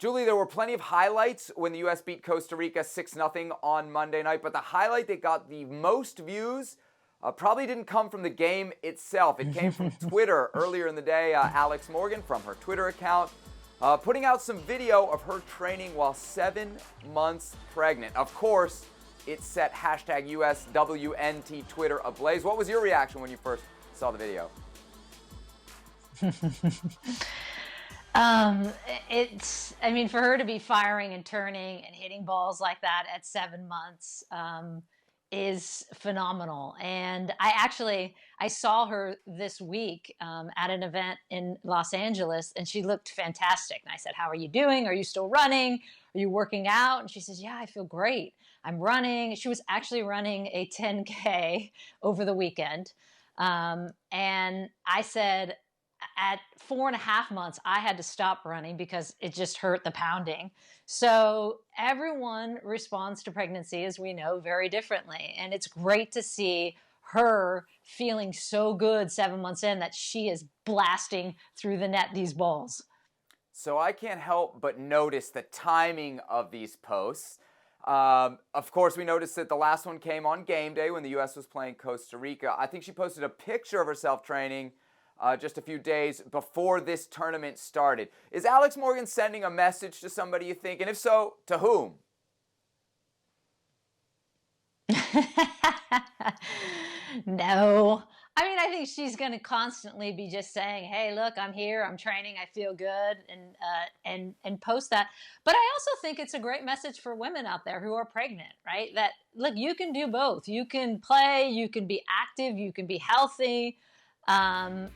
Julie, there were plenty of highlights when the U.S. beat Costa Rica 6-0 on Monday night, but the highlight that got the most views probably didn't come from the game itself. It came from Twitter earlier in the day. Alex Morgan, from her Twitter account, putting out some video of her training while 7 months pregnant. Of course, it set hashtag USWNT Twitter ablaze. What was your reaction when you first saw the video? For her to be firing and turning and hitting balls like that at 7 months is phenomenal. And I saw her this week at an event in Los Angeles, and she looked fantastic. And I said, "How are you doing? Are you still running? Are you working out?" And she says, "Yeah, I feel great. I'm running." She was actually running a 10K over the weekend. And I said, at 4.5 months, I had to stop running because it just hurt the pounding. So everyone responds to pregnancy, as we know, very differently. And it's great to see her feeling so good 7 months in that she is blasting through the net these balls. So I can't help but notice the timing of these posts. Of course, we noticed that the last one came on game day when the U.S. was playing Costa Rica. I think she posted a picture of herself training just a few days before this tournament started. Is Alex Morgan sending a message to somebody, you think? And if so, to whom? No. I think she's going to constantly be just saying, "Hey, look, I'm here, I'm training, I feel good," and post that. But I also think it's a great message for women out there who are pregnant, right? That, look, you can do both. You can play, you can be active, you can be healthy. And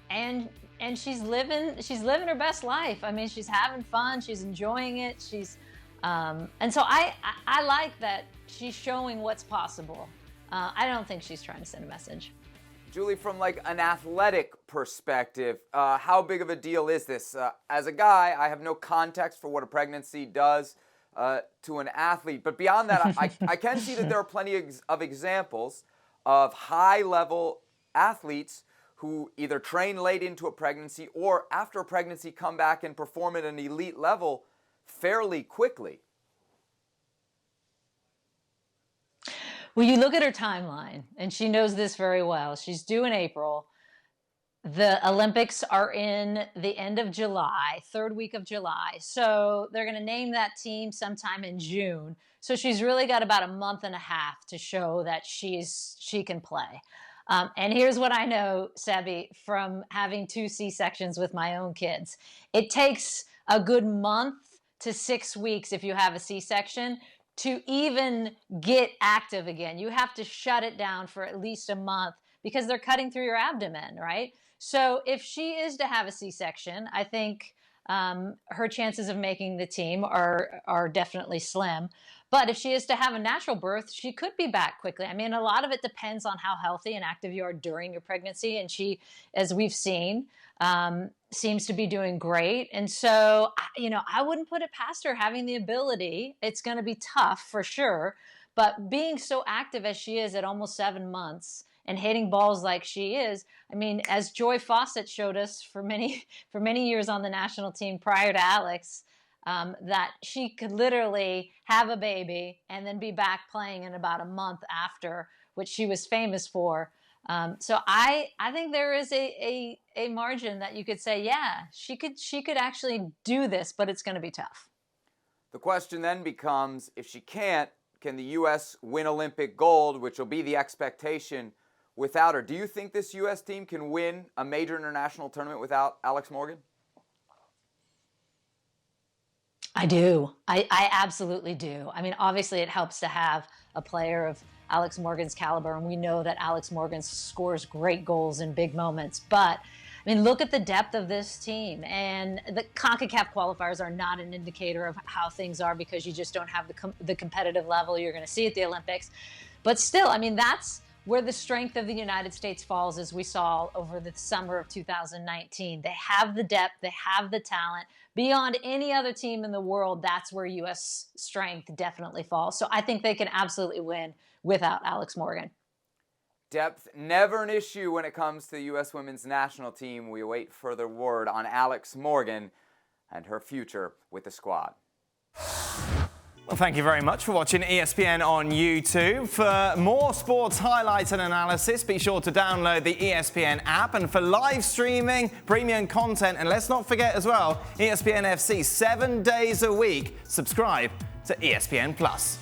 she's living her best life. She's having fun. She's enjoying it. And so I like that she's showing what's possible. I don't think she's trying to send a message. Julie, from like an athletic perspective, how big of a deal is this? As a guy, I have no context for what a pregnancy does to an athlete. But beyond that, I can see that there are plenty of examples of high-level athletes who either train late into a pregnancy or after a pregnancy come back and perform at an elite level fairly quickly. Well, you look at her timeline, and she knows this very well. She's due in April. The Olympics are in the end of July, third week of July. So they're going to name that team sometime in June. So she's really got about a month and a half to show that she can play. And here's what I know, Sebi, from having 2 C-sections with my own kids. It takes a good month to 6 weeks if you have a C-section to even get active again. You have to shut it down for at least a month because they're cutting through your abdomen, right? So if she is to have a C-section, I think her chances of making the team are definitely slim. But if she is to have a natural birth, she could be back quickly. A lot of it depends on how healthy and active you are during your pregnancy. And she, as we've seen, seems to be doing great. And so, I wouldn't put it past her having the ability. It's going to be tough for sure. But being so active as she is at almost 7 months and hitting balls like she is, as Joy Fawcett showed us for many years on the national team prior to Alex, that she could literally have a baby and then be back playing in about a month after, which she was famous for. So I think there is a margin that you could say, yeah, she could actually do this, but it's going to be tough. The question then becomes, if she can't, can the U.S. win Olympic gold, which will be the expectation without her? Do you think this U.S. team can win a major international tournament without Alex Morgan? I do. I absolutely do. Obviously it helps to have a player of Alex Morgan's caliber, and we know that Alex Morgan scores great goals in big moments. But, look at the depth of this team. And the CONCACAF qualifiers are not an indicator of how things are because you just don't have the competitive level you're going to see at the Olympics. But still, that's where the strength of the United States falls, as we saw over the summer of 2019. They have the depth, they have the talent. Beyond any other team in the world, that's where U.S. strength definitely falls. So I think they can absolutely win without Alex Morgan. Depth never an issue when it comes to the U.S. women's national team. We await further word on Alex Morgan and her future with the squad. Well, thank you very much for watching ESPN on YouTube. For more sports highlights and analysis, be sure to download the ESPN app. And for live streaming, premium content, and let's not forget as well, ESPN FC 7 days a week. Subscribe to ESPN Plus.